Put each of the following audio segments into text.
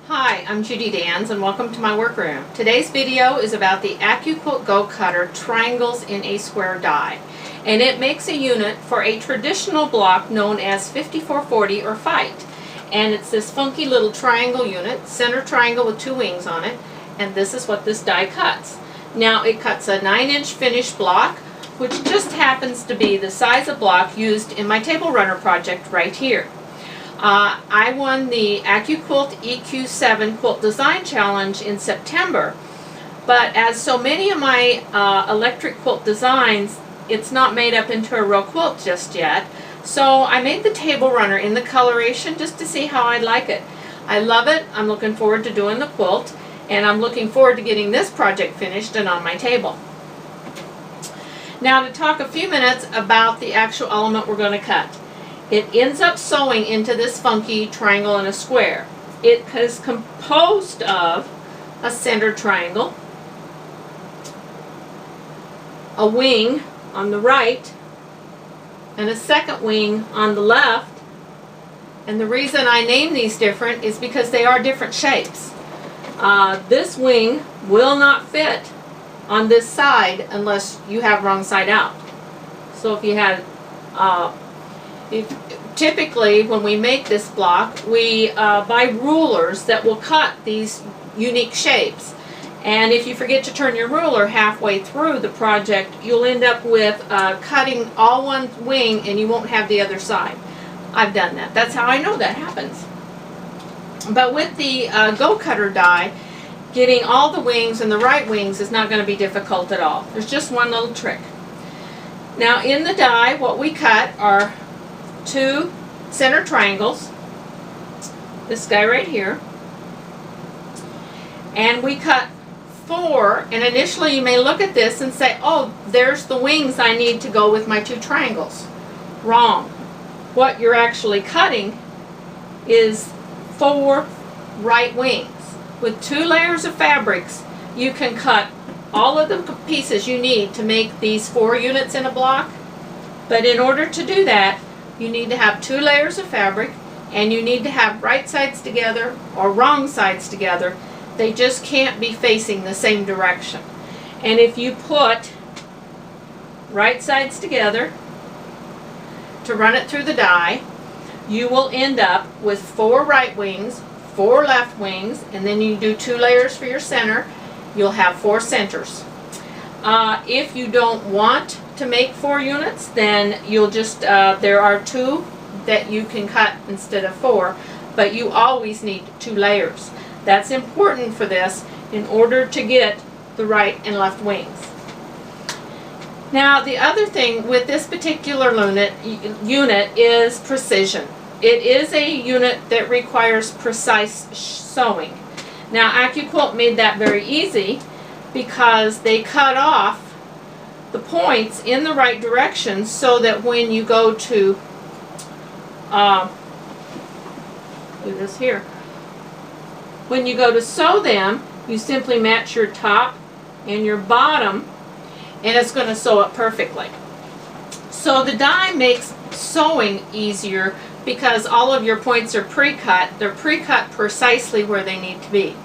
Hi, I'm Judy Dans and welcome to my workroom. Today's video is about the Accuquilt Go Cutter Triangles in a Square Die. And it makes a unit for a traditional block known as 5440 or Fight. And it's this funky little triangle unit, center triangle with two wings on it. And this is what this die cuts. Now it cuts a 9-inch finished block, which just happens to be the size of block used in my table runner project right here. I won the Accuquilt EQ7 Quilt Design Challenge in September, but as so many of my electric quilt designs, it's not made up into a real quilt just yet. So I made the table runner in the coloration just to see how I'd like it. I love it. I'm looking forward to doing the quilt, and I'm looking forward to getting this project finished and on my table. Now to talk a few minutes about the actual element we're going to cut. It ends up sewing into this funky triangle and a square. It is composed of a center triangle, a wing on the right, and a second wing on the left. And the reason I name these different is because they are different shapes. This wing will not fit on this side unless you have wrong side out. So if you had typically, when we make this block, we buy rulers that will cut these unique shapes. And if you forget to turn your ruler halfway through the project, you'll end up with cutting all one wing and you won't have the other side. I've done that. That's how I know that happens. But with the Go Cutter die, getting all the wings and the right wings is not going to be difficult at all. There's just one little trick. Now in the die, what we cut are two center triangles, this guy right here, and we cut 4, and initially you may look at this and say, oh, there's the wings I need to go with my two triangles. Wrong. What you're actually cutting is 4 right wings. With 2 layers of fabrics, you can cut all of the pieces you need to make these 4 units in a block. But in order to do that, you need to have 2 layers of fabric, and you need to have right sides together or wrong sides together. They just can't be facing the same direction. And if you put right sides together to run it through the die, you will end up with 4 right wings, 4 left wings, and then you do 2 layers for your center. You'll have 4 centers. If you don't want to make 4 units, then you'll just, there are 2 that you can cut instead of 4, but you always need 2 layers. That's important for this in order to get the right and left wings. Now the other thing with this particular unit is precision. It is a unit that requires precise sewing. Now Accuquilt made that very easy because they cut off the points in the right direction so that when you go to do this here, when you go to sew them, you simply match your top and your bottom, and it's going to sew it perfectly. So the die makes sewing easier because all of your points are pre-cut. They're pre-cut precisely where they need to be.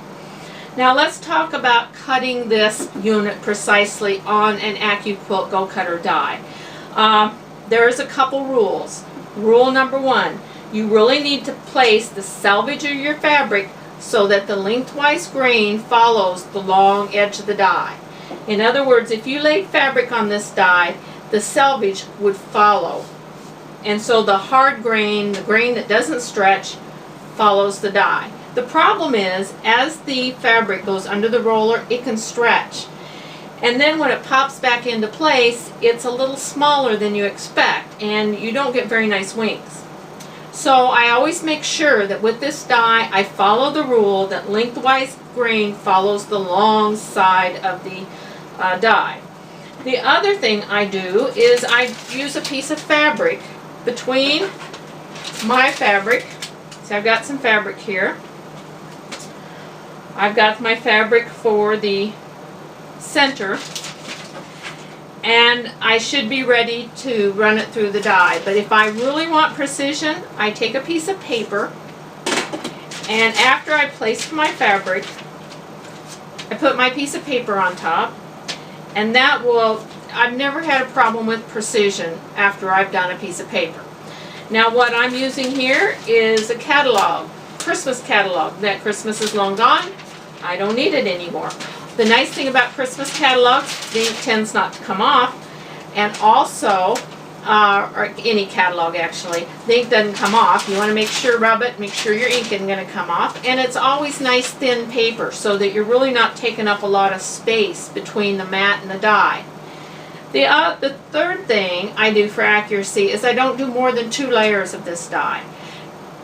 Now let's talk about cutting this unit precisely on an Accuquilt Go Cutter die. There's a couple rules. Rule number 1, you really need to place the selvage of your fabric so that the lengthwise grain follows the long edge of the die. In other words, if you laid fabric on this die, the selvage would follow. And so the hard grain, the grain that doesn't stretch, follows the die. The problem is, as the fabric goes under the roller, it can stretch. And then when it pops back into place, it's a little smaller than you expect, and you don't get very nice wings. So I always make sure that with this die, I follow the rule that lengthwise grain follows the long side of the die. The other thing I do is I use a piece of fabric between my fabric. So I've got some fabric here. I've got my fabric for the center, and I should be ready to run it through the die. But if I really want precision, I take a piece of paper And after I placed my fabric, I put my piece of paper on top, and that will, I've never had a problem with precision after I've done a piece of paper. Now what I'm using here is a catalog, Christmas catalog. That Christmas is long gone. I don't need it anymore. The nice thing about Christmas catalogs, the ink tends not to come off, and also, or any catalog actually, the ink doesn't come off. You want to make sure, rub it, make sure your ink isn't going to come off, and it's always nice thin paper so that you're really not taking up a lot of space between the mat and the die. The third thing I do for accuracy is I don't do more than 2 layers of this die.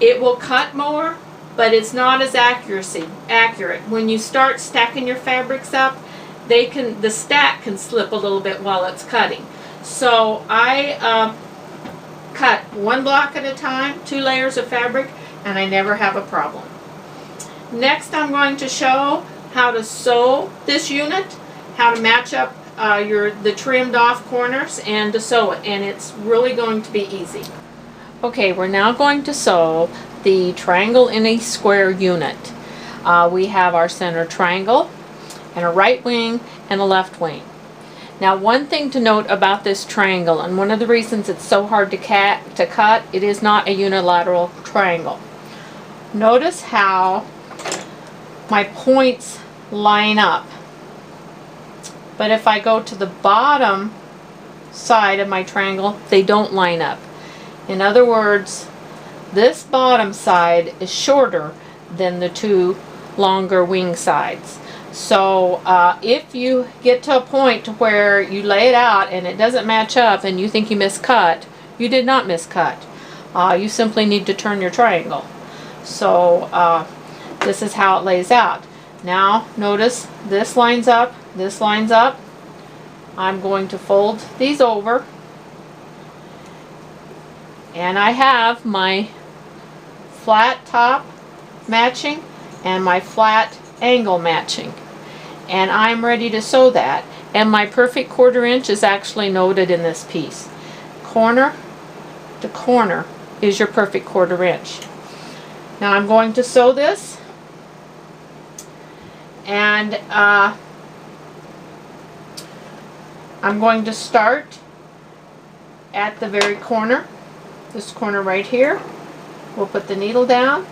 It will cut more, but it's not as accurate. When you start stacking your fabrics up, the stack can slip a little bit while it's cutting. So I cut 1 block at a time, 2 layers of fabric, and I never have a problem. Next, I'm going to show how to sew this unit, how to match up the trimmed off corners and to sew it, and it's really going to be easy. Okay, we're now going to sew the triangle in a square unit. We have our center triangle and a right wing and a left wing. Now one thing to note about this triangle, and one of the reasons it's so hard to cut, it is not a unilateral triangle. Notice how my points line up. But if I go to the bottom side of my triangle, they don't line up. In other words, this bottom side is shorter than the 2 longer wing sides. So if you get to a point where you lay it out and it doesn't match up and you think you miscut, you did not miscut. You simply need to turn your triangle. So this is how it lays out. Now notice this lines up, this lines up. I'm going to fold these over, and I have my flat top matching and my flat angle matching, and I'm ready to sew that. And my perfect 1/4 inch is actually noted in this piece. Corner to corner is your perfect 1/4 inch. Now I'm going to sew this, and I'm going to start at the very corner, this corner right here. We'll put the needle down,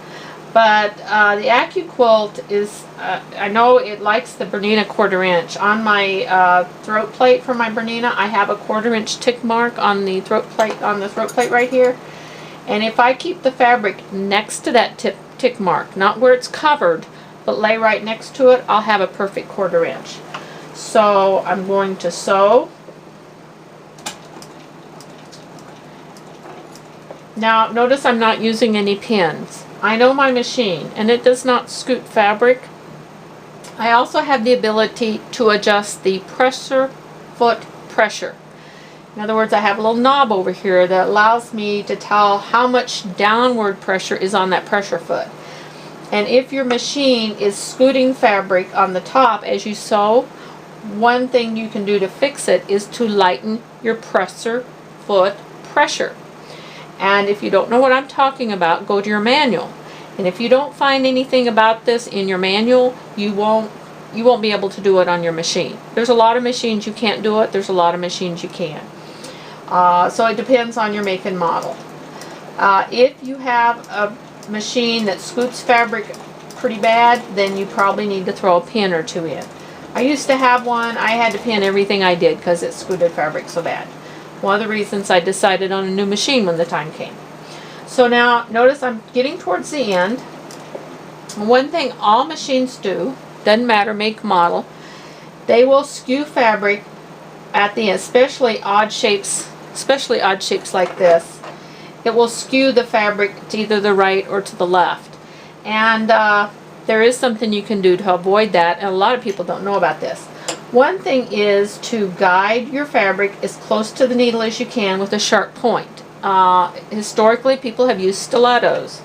but the Accuquilt is, I know it likes the Bernina 1/4 inch. On my throat plate for my Bernina, I have a 1/4 inch tick mark on the throat plate right here. And if I keep the fabric next to that tick mark, not where it's covered, but lay right next to it, I'll have a perfect 1/4 inch. So I'm going to sew. Now notice I'm not using any pins. I know my machine, and it does not scoot fabric. I also have the ability to adjust the foot pressure. In other words, I have a little knob over here that allows me to tell how much downward pressure is on that pressure foot. And if your machine is scooting fabric on the top as you sew, one thing you can do to fix it is to lighten your foot pressure. And if you don't know what I'm talking about, go to your manual. And if you don't find anything about this in your manual, you won't be able to do it on your machine. There's a lot of machines you can't do it. There's a lot of machines you can. So it depends on your make and model. If you have a machine that scoots fabric pretty bad, then you probably need to throw a pin or 2 in. I used to have one. I had to pin everything I did because it scooted fabric so bad. One of the reasons I decided on a new machine when the time came. So now notice I'm getting towards the end. One thing all machines do, doesn't matter make, model, they will skew fabric at the end, especially odd shapes like this. It will skew the fabric to either the right or to the left. And there is something you can do to avoid that, and a lot of people don't know about this. One thing is to guide your fabric as close to the needle as you can with a sharp point. Historically, people have used stilettos,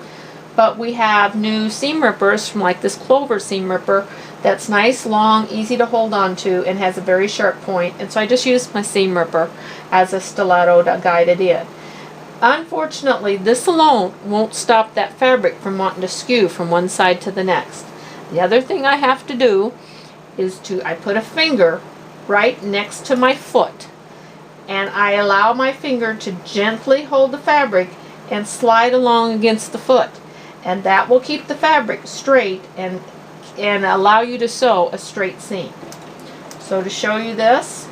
but we have new seam rippers from like this Clover seam ripper that's nice, long, easy to hold on to, and has a very sharp point. And so I just used my seam ripper as a stiletto to guide it in. Unfortunately, this alone won't stop that fabric from wanting to skew from one side to the next. The other thing I have to do is I put a finger right next to my foot, and I allow my finger to gently hold the fabric and slide along against the foot, and that will keep the fabric straight and allow you to sew a straight seam. So to show you this,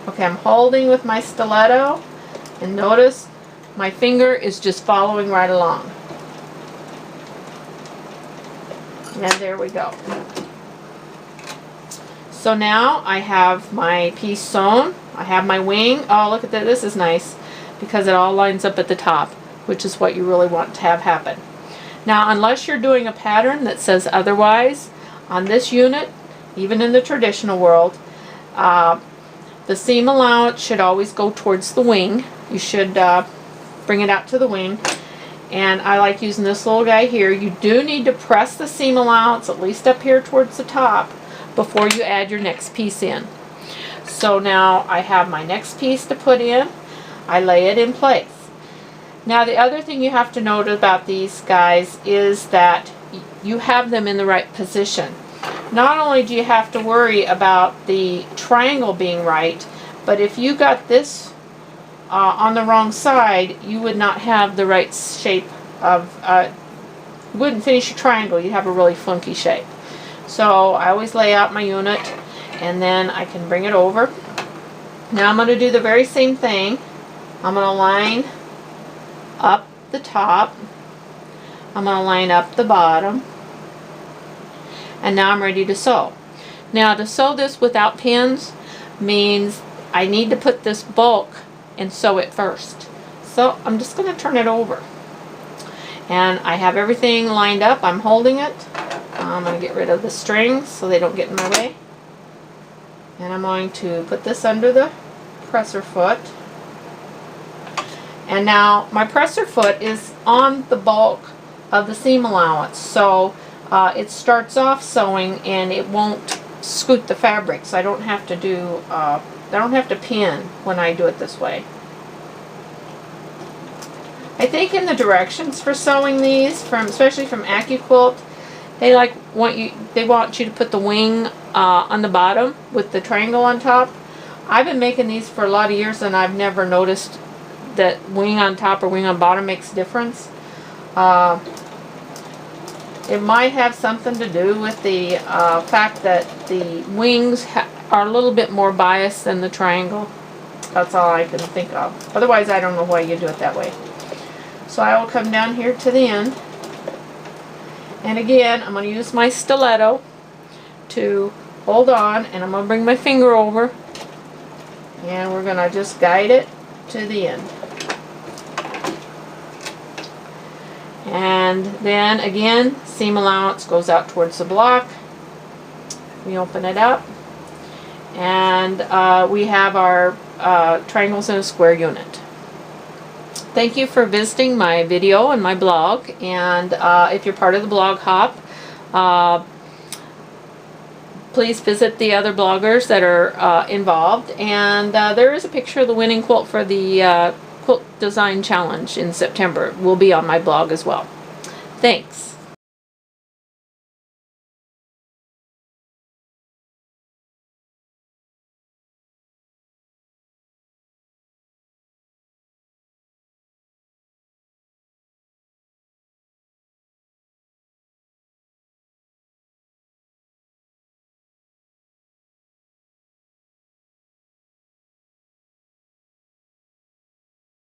okay, I'm holding with my stiletto, and notice my finger is just following right along. And there we go. So now I have my piece sewn. I have my wing. Oh, look at that. This is nice because it all lines up at the top, which is what you really want to have happen. Now, unless you're doing a pattern that says otherwise, on this unit, even in the traditional world, the seam allowance should always go towards the wing. You should bring it out to the wing. And I like using this little guy here. You do need to press the seam allowance at least up here towards the top before you add your next piece in. So now I have my next piece to put in. I lay it in place. Now the other thing you have to note about these guys is that you have them in the right position. Not only do you have to worry about the triangle being right, but if you got this on the wrong side, you would not have the right shape of, you wouldn't finish your triangle, you'd have a really funky shape. So I always lay out my unit, and then I can bring it over. Now I'm going to do the very same thing. I'm going to line up the top, I'm going to line up the bottom, and now I'm ready to sew. Now to sew this without pins means I need to put this bulk and sew it first. So I'm just going to turn it over. And I have everything lined up. I'm holding it. I'm going to get rid of the strings so they don't get in my way. And I'm going to put this under the presser foot. And now my presser foot is on the bulk of the seam allowance. So it starts off sewing and it won't scoot the fabric. So I don't have to do I don't have to pin when I do it this way. I think in the directions for sewing these, especially from Accuquilt, they want you to put the wing on the bottom with the triangle on top. I've been making these for a lot of years and I've never noticed that wing on top or wing on bottom makes a difference. It might have something to do with the fact that the wings are a little bit more biased than the triangle. That's all I can think of. Otherwise, I don't know why you do it that way. So I will come down here to the end. And again, I'm going to use my stiletto to hold on, and I'm going to bring my finger over. And we're going to just guide it to the end. And then again, seam allowance goes out towards the block. We open it up. And we have our triangles in a square unit. Thank you for visiting my video and my blog, and if you're part of the blog hop, please visit the other bloggers that are involved, and there is a picture of the winning quilt for the Quilt Design Challenge in September. It will be on my blog as well. Thanks.